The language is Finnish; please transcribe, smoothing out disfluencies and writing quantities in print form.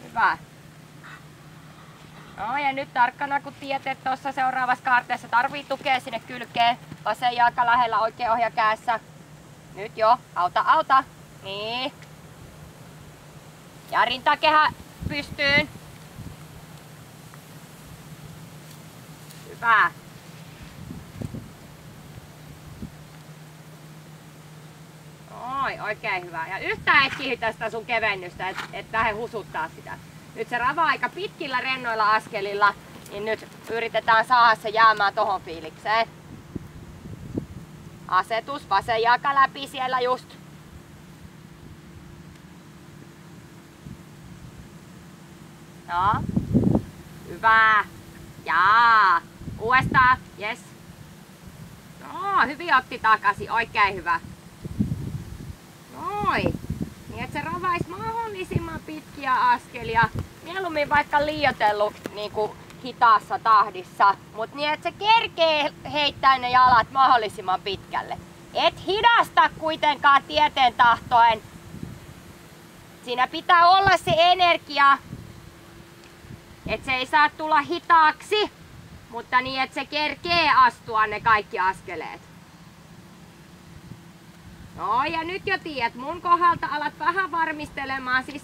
Hyvä. No ja nyt tarkkana kun tiedät, että tuossa seuraavassa kaarteessa tarvii tukea sinne kylkeen. Vasen jalka lähellä, oikea ohja kädessä. Nyt jo, auta. Niin. Ja rintakehä pystyyn. Hyvä. Oi, oikein hyvä. Ja yhtään et kiihdytä sitä sun kevennystä, et lähde husuttaa sitä. Nyt se rava aika pitkillä rennoilla askelilla, niin nyt yritetään saada se jäämään tohon fiilikseen. Asetus, vasen jalka läpi siellä just. No, hyvä. Jaa, uudestaan, yes. No, hyvin otti takaisin, oikein hyvä. Noin. Niin että se ravais mahdollisimman pitkiä askelia. Mieluummin vaikka liioitellut niinku hitaassa tahdissa. Mut niin että se kerkee heittää ne jalat mahdollisimman pitkälle. Et hidasta kuitenkaan tieteen tahtoen. Siinä pitää olla se energia. Et se ei saa tulla hitaaksi. Mutta niin että se kerkee astua ne kaikki askeleet. No ja nyt jo tiedät, mun kohdalta alat vähän varmistelemaan sisään.